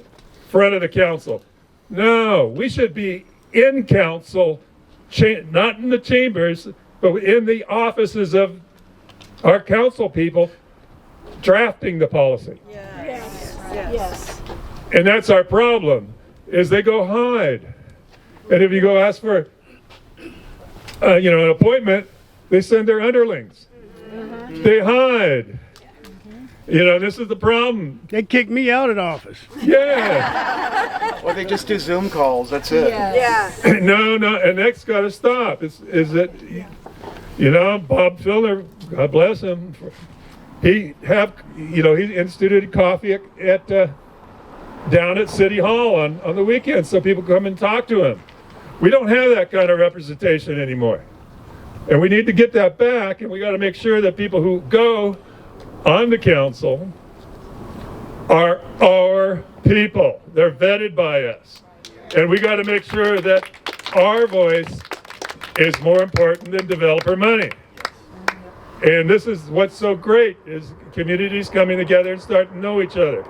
front of the council. No, we should be in council, not in the chambers, but in the offices of our council people drafting the policy. Yes. And that's our problem, is they go hide. And if you go ask for an appointment, they send their underlings. They hide. This is the problem. They kicked me out of office. Yeah. Or they just do Zoom calls, that's it. No, and that's got to stop. Is that, Bob Filler, God bless him, he instituted coffee at down at City Hall on the weekends so people come and talk to him. We don't have that kind of representation anymore. And we need to get that back, and we got to make sure that people who go on the council are our people. They're vetted by us. And we got to make sure that our voice is more important than developer money. And this is what's so great, is communities coming together and starting to know each other.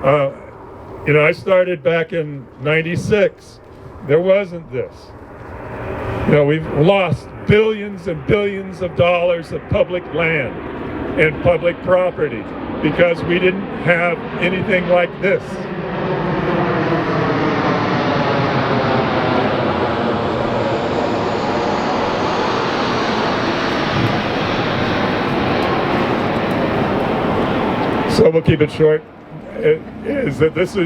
I started back in '96. There wasn't this. We've lost billions and billions of dollars of public land and public property because we didn't have anything like this. So we'll keep it short. This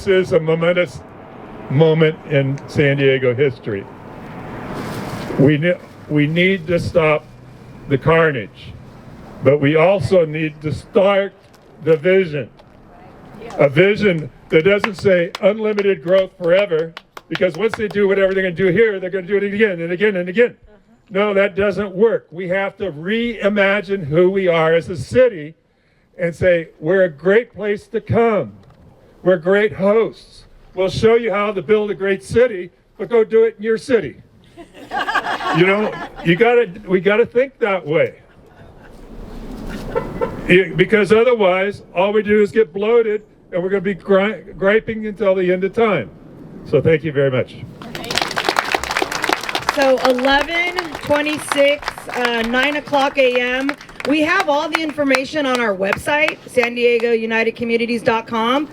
is a momentous moment in San Diego history. We need to stop the carnage, but we also need to start the vision. A vision that doesn't say unlimited growth forever, because once they do whatever they're going to do here, they're going to do it again and again and again. No, that doesn't work. We have to reimagine who we are as a city and say, we're a great place to come. We're great hosts. We'll show you how to build a great city, but go do it in your city. We gotta think that way. Because otherwise, all we do is get bloated, and we're gonna be griping until the end of time. So thank you very much. So 11:26, 9 o'clock a.m. We have all the information on our website, SanDiegoUnitedCommunities.com.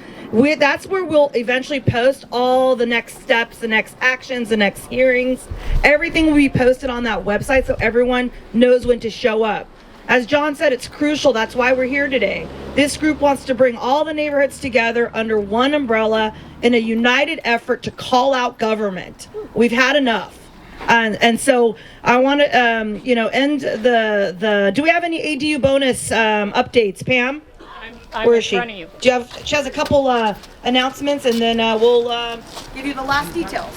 That's where we'll eventually post all the next steps, the next actions, the next hearings. Everything will be posted on that website so everyone knows when to show up. As John said, it's crucial. That's why we're here today. This group wants to bring all the neighborhoods together under one umbrella in a united effort to call out government. We've had enough. And so I want to, end do we have any ADU bonus updates, Pam? I'm Where in is she? front of you. She has a couple announcements, and then we'll give you the last details.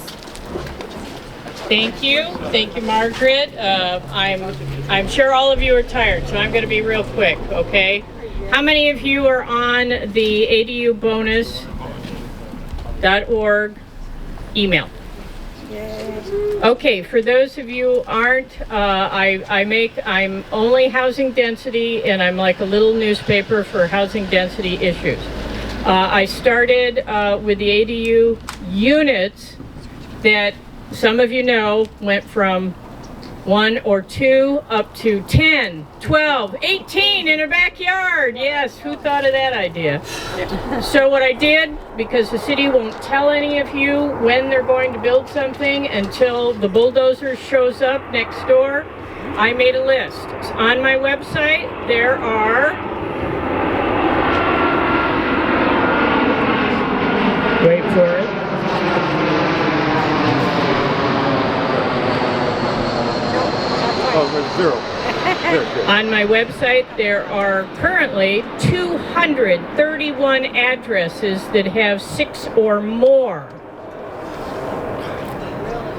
Thank you, Margaret. I'm sure all of you are tired, so I'm going to be real quick. Okay, how many of you are on the adubonus.org email? Okay, for those of you who aren't, I'm only housing density, and I'm like a little newspaper for housing density issues. I started with the ADU units that some of you know went from 1 or 2 up to 10, 12, 18 in a backyard. Yes, who thought of that idea? So what I did, because the city won't tell any of you when they're going to build something until the bulldozer shows up next door, I made a list. On my website, there are, wait for it, on my website, there are currently 231 addresses that have 6 or more.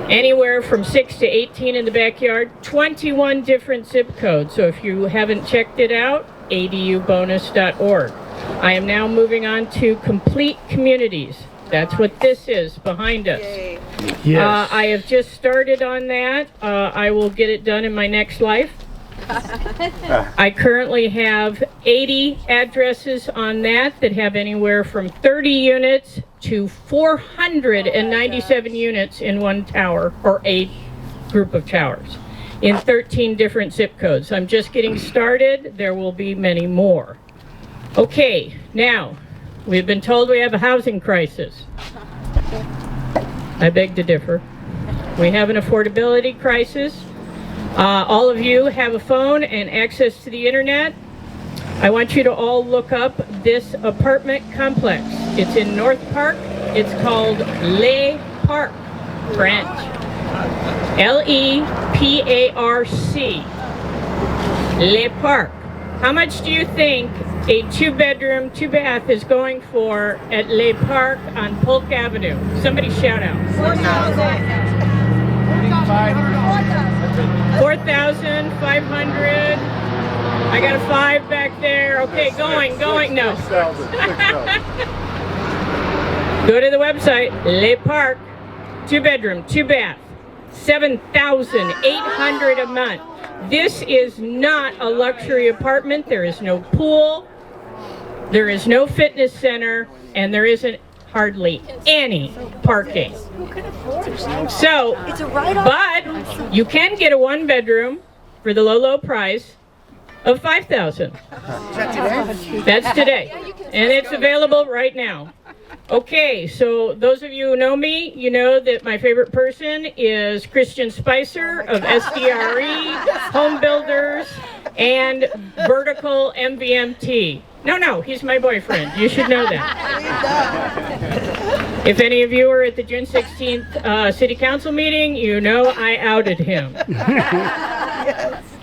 Anywhere from 6 to 18 in the backyard, 21 different zip codes. So if you haven't checked it out, adubonus.org. I am now moving on to complete communities. That's what this is behind us. Yes. I have just started on that. I will get it done in my next life. I currently have 80 addresses on that have anywhere from 30 units to 497 units in one tower, or a group of towers, in 13 different zip codes. I'm just getting started. There will be many more. Okay, now, we've been told we have a housing crisis. I beg to differ. We have an affordability crisis. All of you have a phone and access to the internet. I want you to all look up this apartment complex. It's in North Park. It's called Le Parc, French. L-E-P-A-R-C. Le Parc. How much do you think a 2-bedroom, 2-bath is going for at Le Parc on Polk Avenue? Somebody shout out. $4,500. I got a 5 back there. Okay, going. No. Go to the website, Le Parc, 2-bedroom, 2-bath, $7,800 a month. This is not a luxury apartment. There is no pool, there is no fitness center, and there isn't hardly any parking. So, but you can get a 1-bedroom for the low price of $5,000. That's today, and it's available right now. Okay, so those of you who know me, you know that my favorite person is Christian Spicer of SDRE, Home Builders, and Vertical MVMT. No, he's my boyfriend. You should know that. If any of you were at the June 16th City Council meeting, you know I outed him.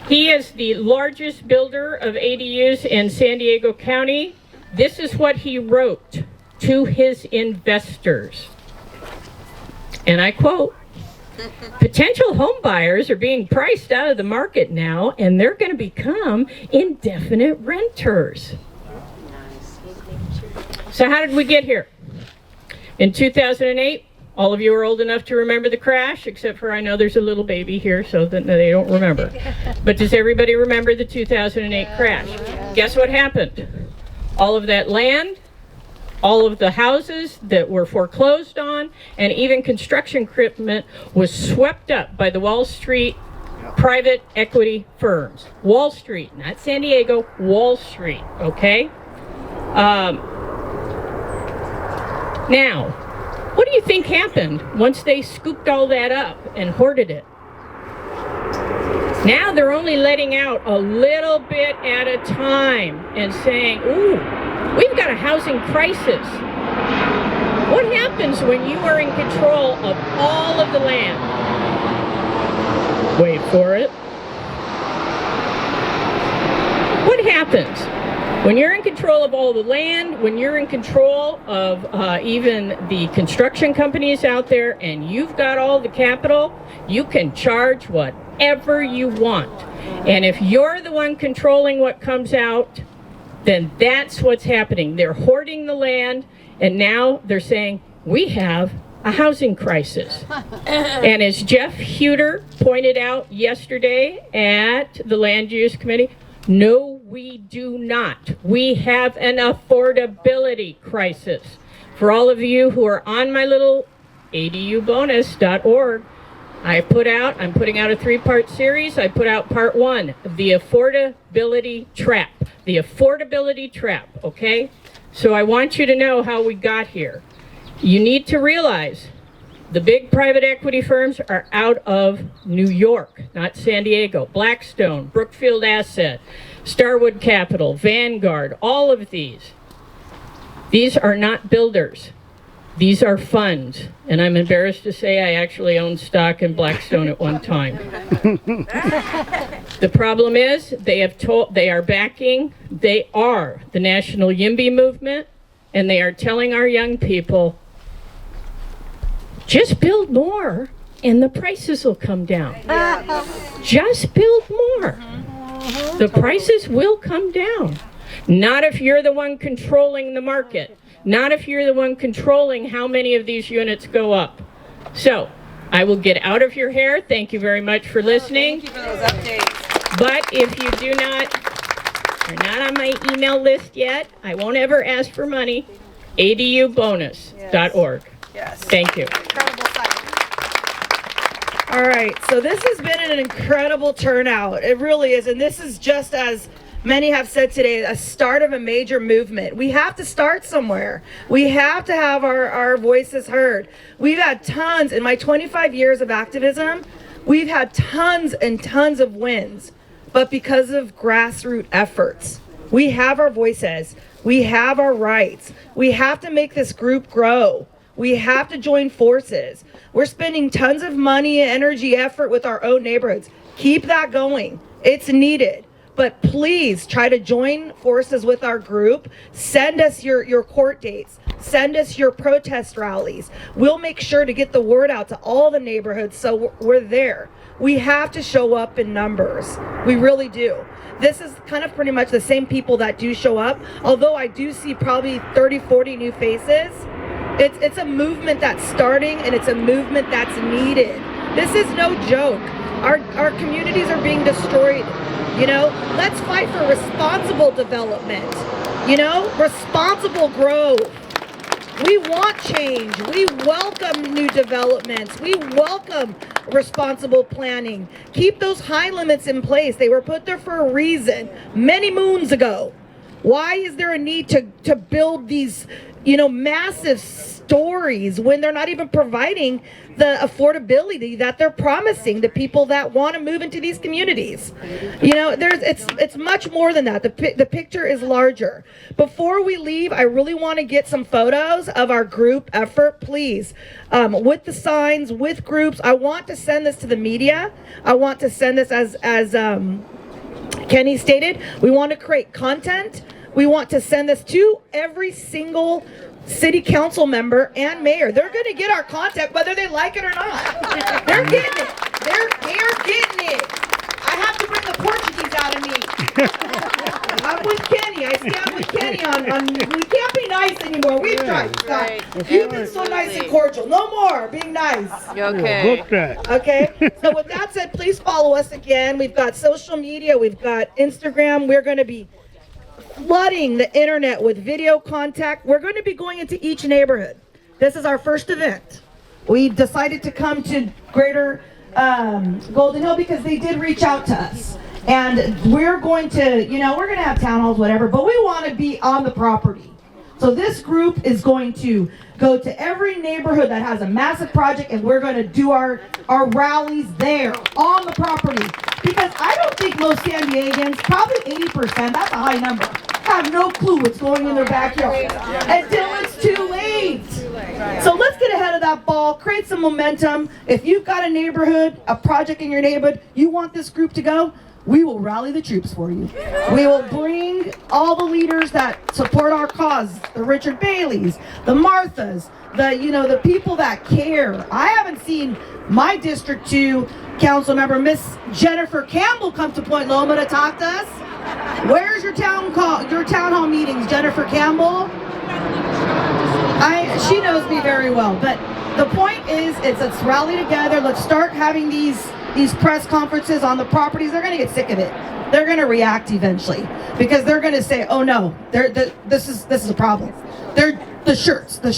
He is the largest builder of ADUs in San Diego County. This is what he wrote to his investors. And I quote, "Potential home buyers are being priced out of the market now, and they're going to become indefinite renters." So how did we get here? In 2008, all of you are old enough to remember the crash, except for I know there's a little baby here, so that they don't remember. But does everybody remember the 2008 crash? Guess what happened? All of that land, all of the houses that were foreclosed on, and even construction equipment was swept up by the Wall Street private equity firms. Wall Street, not San Diego, Wall Street, okay? Now, what do you think happened once they scooped all that up and hoarded it? Now they're only letting out a little bit at a time and saying, ooh, we've got a housing crisis. What happens when you are in control of all of the land? Wait for it. What happens When you're in control of all the land, when you're in control of even the construction companies out there, and you've got all the capital, you can charge whatever you want. And if you're the one controlling what comes out, then that's what's happening. They're hoarding the land, and now they're saying, we have a housing crisis. And as Jeff Huter pointed out yesterday at the Land Use Committee, no, we do not. We have an affordability crisis. For all of you who are on my little adubonus.org, I'm putting out a 3-part series. I put out part 1, the affordability trap. The affordability trap, okay? So I want you to know how we got here. You need to realize the big private equity firms are out of New York, not San Diego. Blackstone, Brookfield Asset, Starwood Capital, Vanguard, all of these. These are not builders. These are funds. And I'm embarrassed to say I actually owned stock in Blackstone at one time. The problem is they are the National YIMBY movement, and they are telling our young people, just build more and the prices will come down. Just build more. The prices will come down. Not if you're the one controlling the market. Not if you're the one controlling how many of these units go up. So, I will get out of your hair. Thank you very much for listening. Thank you for those updates. But if you are not on my email list yet, I won't ever ask for money. adubonus.org. Yes. Thank you. Incredible site. All right, so this has been an incredible turnout. It really is, and this is just, as many have said today, a start of a major movement. We have to start somewhere. We have to have our voices heard. We've had tons, in my 25 years of activism, we've had tons and tons of wins, but because of grassroots efforts. We have our voices. We have our rights. We have to make this group grow. We have to join forces. We're spending tons of money, energy, effort with our own neighborhoods. Keep that going. It's needed. But please try to join forces with our group. Send us your court dates. Send us your protest rallies. We'll make sure to get the word out to all the neighborhoods so we're there. We have to show up in numbers. We really do. This is kind of pretty much the same people that do show up, although I do see probably 30, 40 new faces. It's a movement that's starting, and it's a movement that's needed. This is no joke. Our communities are being destroyed. You know, let's fight for responsible development. You know, responsible growth. We want change. We welcome new developments. We welcome responsible planning. Keep those high limits in place. They were put there for a reason many moons ago. Why is there a need to build these, massive stories when they're not even providing the affordability that they're promising the people that want to move into these communities? It's much more than that. The picture is larger. Before we leave, I really want to get some photos of our group effort, please. With the signs, with groups. I want to send this to the media. I want to send this as Kenny stated. We want to create content. We want to send this to every single city council member and mayor. They're going to get our content whether they like it or not. They're getting it. They're getting it. I have to bring the Portuguese out of me. I'm with Kenny. I stand with Kenny on we can't be nice anymore. We've tried. Right. You've been so nice and cordial. No more being nice. Okay. Okay. So with that said, please follow us again. We've got social media. We've got Instagram. We're going to be flooding the internet with video contact. We're going to be going into each neighborhood. This is our first event. We decided to come to Greater Golden Hill because they did reach out to us. And we're going to, we're going to have town halls, whatever, but we want to be on the property. So this group is going to go to every neighborhood that has a massive project, and we're going to do our rallies there on the property. Because I don't think most San Diegans, probably 80%, that's a high number, have no clue what's going in their backyard until it's too late. So let's get ahead of that ball, create some momentum. If you've got a neighborhood, a project in your neighborhood, you want this group to go, we will rally the troops for you. We will bring all the leaders that support our cause, the Richard Baileys, the Marthas, the people that care. I haven't seen my District 2 council member, Miss Jennifer Campbell, come to Point Loma to talk to us. Where's your town hall meetings, Jennifer Campbell? She knows me very well, but the point is, let's rally together. Let's start having these press conferences on the properties. They're going to get sick of it. They're going to react eventually because they're going to say, "Oh no, this is a problem." They're the shirts.